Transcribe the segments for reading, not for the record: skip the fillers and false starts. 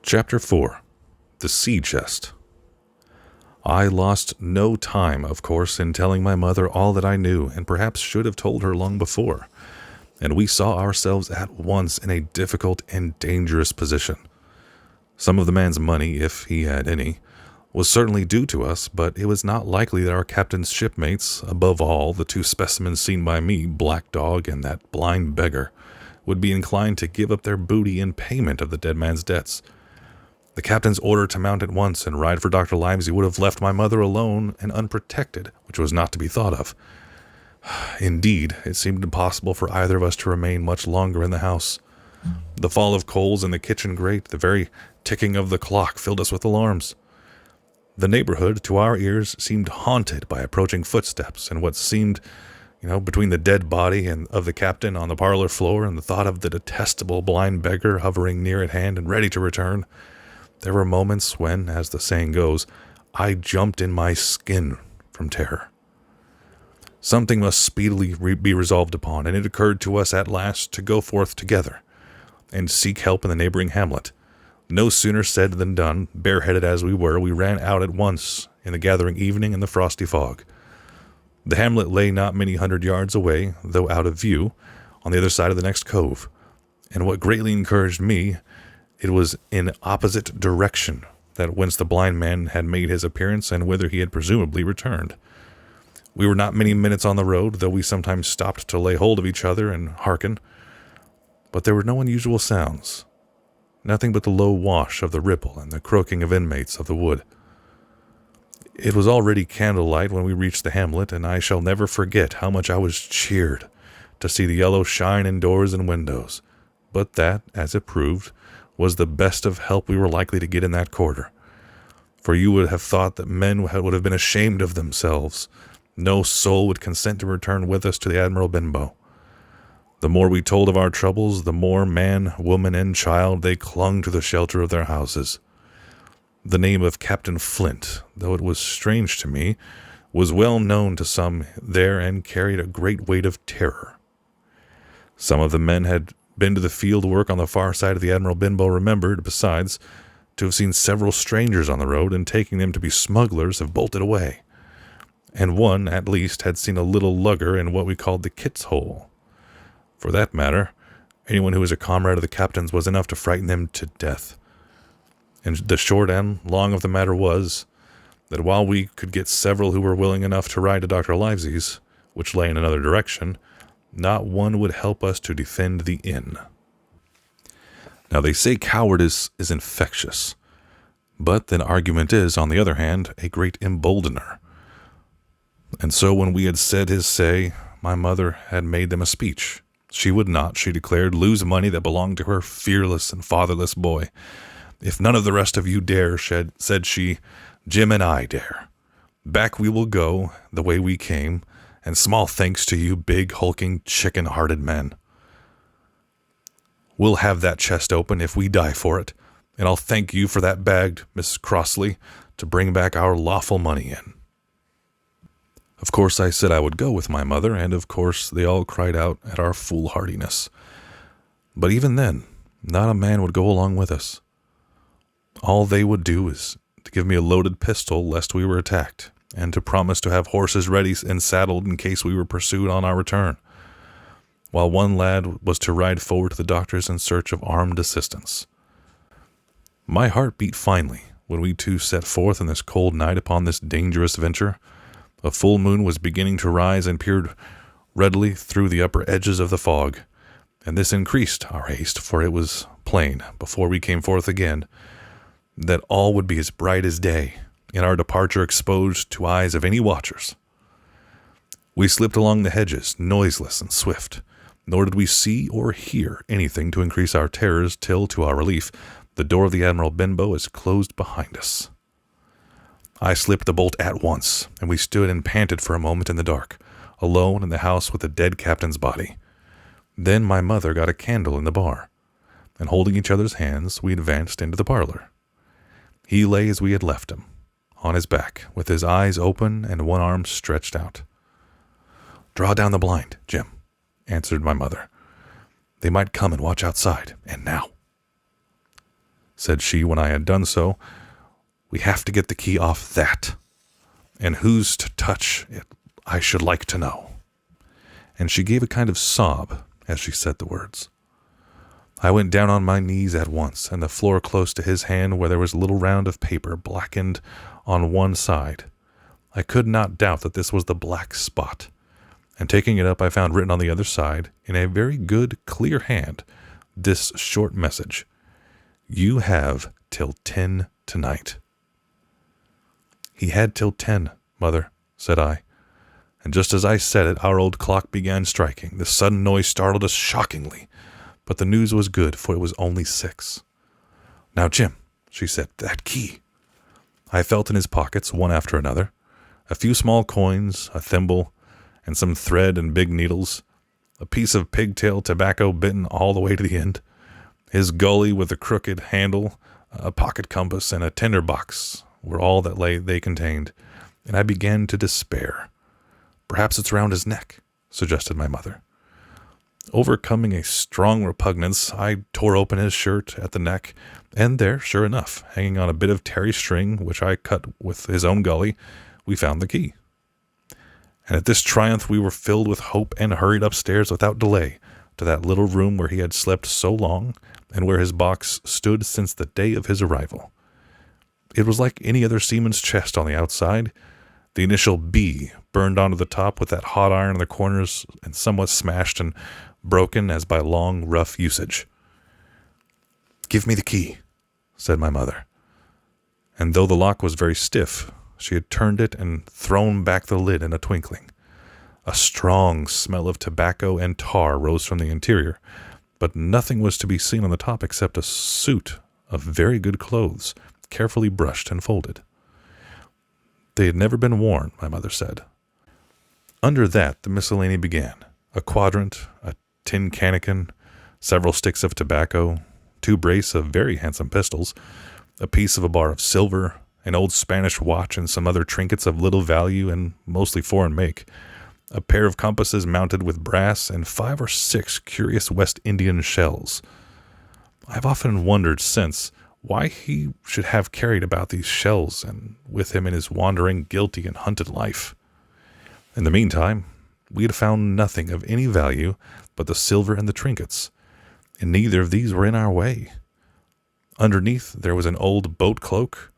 Chapter 4. The Sea Chest. I lost no time, of course, in telling my mother all that I knew, and perhaps should have told her long before, and we saw ourselves at once in a difficult and dangerous position. Some of the man's money, if he had any, was certainly due to us, but it was not likely that our captain's shipmates, above all the two specimens seen by me, Black Dog and that blind beggar, would be inclined to give up their booty in payment of the dead man's debts. The captain's order to mount at once and ride for Dr. Livesey would have left my mother alone and unprotected, which was not to be thought of. Indeed, it seemed impossible for either of us to remain much longer in the house. The fall of coals in the kitchen grate, the very ticking of the clock, filled us with alarms. The neighborhood, to our ears, seemed haunted by approaching footsteps, and what seemed, between the dead body and of the captain on the parlor floor and the thought of the detestable blind beggar hovering near at hand and ready to return, there were moments when, as the saying goes, I jumped in my skin from terror. Something must speedily be resolved upon, and it occurred to us at last to go forth together and seek help in the neighboring hamlet. No sooner said than done. Bareheaded as we were, we ran out at once in the gathering evening and the frosty fog. The hamlet lay not many 100 yards away, though out of view, on the other side of the next cove, and what greatly encouraged me, it was in opposite direction that whence the blind man had made his appearance and whither he had presumably returned. We were not many minutes on the road, though we sometimes stopped to lay hold of each other and hearken. But there were no unusual sounds, nothing but the low wash of the ripple and the croaking of inmates of the wood. It was already candlelight when we reached the hamlet, and I shall never forget how much I was cheered to see the yellow shine in doors and windows, but that, as it proved, was the best of help we were likely to get in that quarter. For you would have thought that men would have been ashamed of themselves. No soul would consent to return with us to the Admiral Benbow. The more we told of our troubles, the more man, woman, and child they clung to the shelter of their houses. The name of Captain Flint, though it was strange to me, was well known to some there and carried a great weight of terror. Some of the men had been to the field work on the far side of the Admiral Benbow, remembered, besides, to have seen several strangers on the road, and taking them to be smugglers, have bolted away. And one, at least, had seen a little lugger in what we called the Kit's Hole. For that matter, anyone who was a comrade of the captain's was enough to frighten them to death. And the short and long of the matter was, that while we could get several who were willing enough to ride to Dr. Livesey's, which lay in another direction, not one would help us to defend the inn. Now they say cowardice is infectious, but then argument is, on the other hand, a great emboldener. And so when we had said his say, my mother had made them a speech. She would not, she declared, lose money that belonged to her fearless and fatherless boy. If none of the rest of you dare, said she, Jim and I dare. Back we will go, the way we came, and small thanks to you big, hulking, chicken-hearted men. We'll have that chest open if we die for it, and I'll thank you for that bag, Miss Crossley, to bring back our lawful money in. Of course I said I would go with my mother, and of course they all cried out at our foolhardiness. But even then, not a man would go along with us. All they would do is to give me a loaded pistol lest we were attacked, and to promise to have horses ready and saddled in case we were pursued on our return, while one lad was to ride forward to the doctors in search of armed assistance. My heart beat finely when we two set forth in this cold night upon this dangerous venture. A full moon was beginning to rise and peered readily through the upper edges of the fog, and this increased our haste, for it was plain, before we came forth again, that all would be as bright as day, and our departure exposed to eyes of any watchers. We slipped along the hedges, noiseless and swift, nor did we see or hear anything to increase our terrors till, to our relief, the door of the Admiral Benbow is closed behind us. I slipped the bolt at once, and we stood and panted for a moment in the dark, alone in the house with the dead captain's body. Then my mother got a candle in the bar, and holding each other's hands, we advanced into the parlor. He lay as we had left him, on his back, with his eyes open and one arm stretched out. "Draw down the blind, Jim," answered my mother. "They might come and watch outside, and now." said she when I had done so. "We have to get the key off that. And who's to touch it, I should like to know." And she gave a kind of sob as she said the words. I went down on my knees at once, and the floor close to his hand where there was a little round of paper blackened on one side. I could not doubt that this was the black spot, and taking it up I found written on the other side, in a very good, clear hand, this short message: "You have till 10 tonight." "He had till 10, Mother," said I. And just as I said it, our old clock began striking. The sudden noise startled us shockingly, but the news was good, for it was only 6. "Now, Jim," she said, "that key." I felt in his pockets, one after another. A few small coins, a thimble, and some thread and big needles. A piece of pigtail tobacco bitten all the way to the end. His gully with a crooked handle, a pocket compass, and a tinder box were all that they contained, and I began to despair. "Perhaps it's round his neck," suggested my mother. Overcoming a strong repugnance, I tore open his shirt at the neck, and there, sure enough, hanging on a bit of tarry string, which I cut with his own gully, we found the key. And at this triumph we were filled with hope and hurried upstairs without delay to that little room where he had slept so long, and where his box stood since the day of his arrival. It was like any other seaman's chest on the outside, the initial B burned onto the top with that hot iron in the corners and somewhat smashed and broken as by long, rough usage. "Give me the key," said my mother. And though the lock was very stiff, she had turned it and thrown back the lid in a twinkling. A strong smell of tobacco and tar rose from the interior, but nothing was to be seen on the top except a suit of very good clothes, carefully brushed and folded. They had never been worn, my mother said. Under that the miscellany began: a quadrant, a tin cannikin, several sticks of tobacco, 2 brace of very handsome pistols, a piece of a bar of silver, an old Spanish watch, and some other trinkets of little value and mostly foreign make, a pair of compasses mounted with brass, and 5 or 6 curious West Indian shells. I have often wondered since why he should have carried about these shells and with him in his wandering, guilty, and hunted life. In the meantime, we had found nothing of any value but the silver and the trinkets, and neither of these were in our way. Underneath there was an old boat cloak,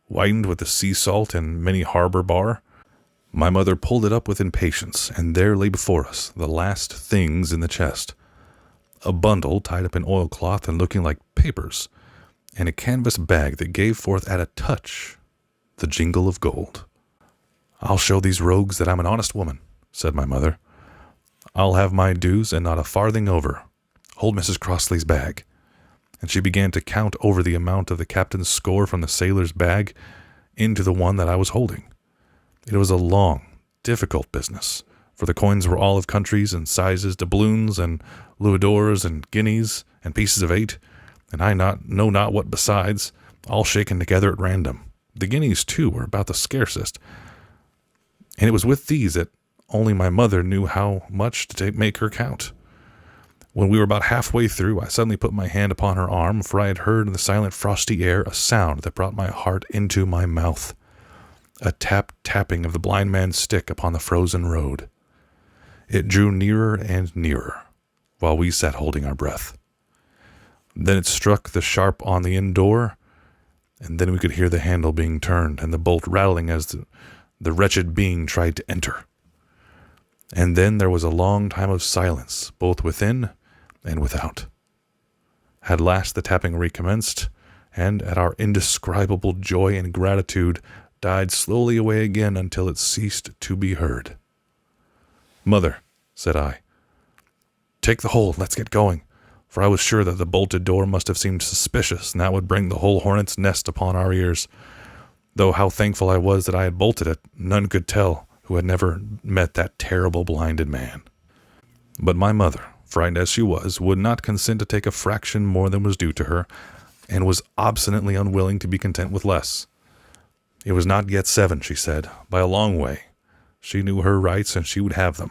whitened with the sea salt and many harbor bar. My mother pulled it up with impatience, and there lay before us the last things in the chest: a bundle tied up in oilcloth and looking like papers, and a canvas bag that gave forth at a touch the jingle of gold. "I'll show these rogues that I'm an honest woman," said my mother. "I'll have my dues and not a farthing over. Hold Mrs. Crossley's bag." And she began to count over the amount of the captain's score from the sailor's bag into the one that I was holding. It was a long, difficult business, for the coins were all of countries and sizes, doubloons and louis-d'ors and guineas and pieces of 8, and I know not what besides, all shaken together at random. The guineas, too, were about the scarcest, and it was with these that only my mother knew how much to make her count. When we were about halfway through, I suddenly put my hand upon her arm, for I had heard in the silent frosty air a sound that brought my heart into my mouth: a tapping of the blind man's stick upon the frozen road. It drew nearer and nearer, while we sat holding our breath. Then it struck the sharp on the inn door, and then we could hear the handle being turned and the bolt rattling as the wretched being tried to enter. And then there was a long time of silence, both within and without. At last the tapping recommenced, and at our indescribable joy and gratitude died slowly away again until it ceased to be heard. "Mother," said I, "take the whole, let's get going," for I was sure that the bolted door must have seemed suspicious, and that would bring the whole hornet's nest upon our ears. Though how thankful I was that I had bolted it, none could tell who had never met that terrible blinded man. But my mother, frightened as she was, would not consent to take a fraction more than was due to her, and was obstinately unwilling to be content with less. It was not yet 7, she said, by a long way. She knew her rights, and she would have them.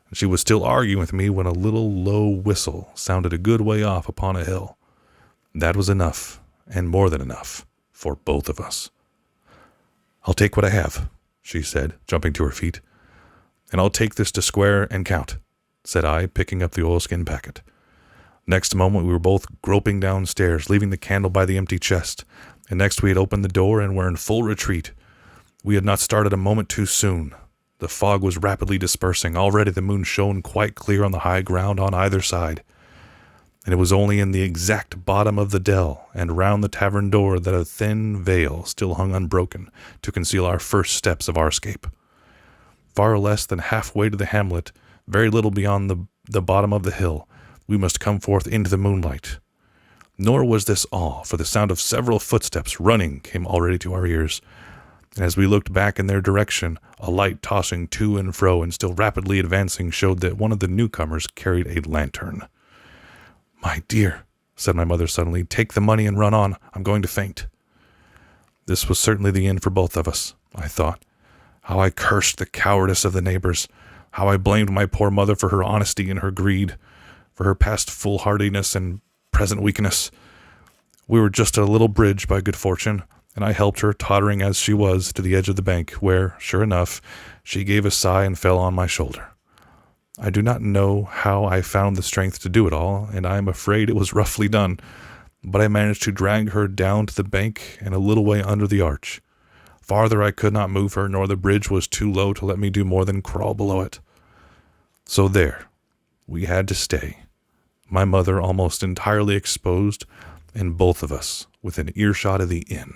And she was still arguing with me when a little low whistle sounded a good way off upon a hill. That was enough, and more than enough for both of us. "I'll take what I have," she said, jumping to her feet. "And I'll take this to square and count," said I, picking up the oilskin packet. Next moment we were both groping downstairs, leaving the candle by the empty chest, and next we had opened the door and were in full retreat. We had not started a moment too soon. The fog was rapidly dispersing. Already the moon shone quite clear on the high ground on either side, and it was only in the exact bottom of the dell and round the tavern door that a thin veil still hung unbroken to conceal our first steps of our escape. Far less than halfway to the hamlet, very little beyond the bottom of the hill, we must come forth into the moonlight. Nor was this all, for the sound of several footsteps running came already to our ears, and as we looked back in their direction, a light tossing to and fro and still rapidly advancing showed that one of the newcomers carried a lantern. "My dear," said my mother suddenly, "take the money and run on. I'm going to faint." This was certainly the end for both of us, I thought. How I cursed the cowardice of the neighbors, how I blamed my poor mother for her honesty and her greed, for her past foolhardiness and present weakness. We were just at a little bridge by good fortune, and I helped her, tottering as she was, to the edge of the bank, where, sure enough, she gave a sigh and fell on my shoulder. I do not know how I found the strength to do it all, and I am afraid it was roughly done, but I managed to drag her down to the bank and a little way under the arch. Farther I could not move her, nor the bridge was too low to let me do more than crawl below it. So there, we had to stay, my mother almost entirely exposed, and both of us within earshot of the inn.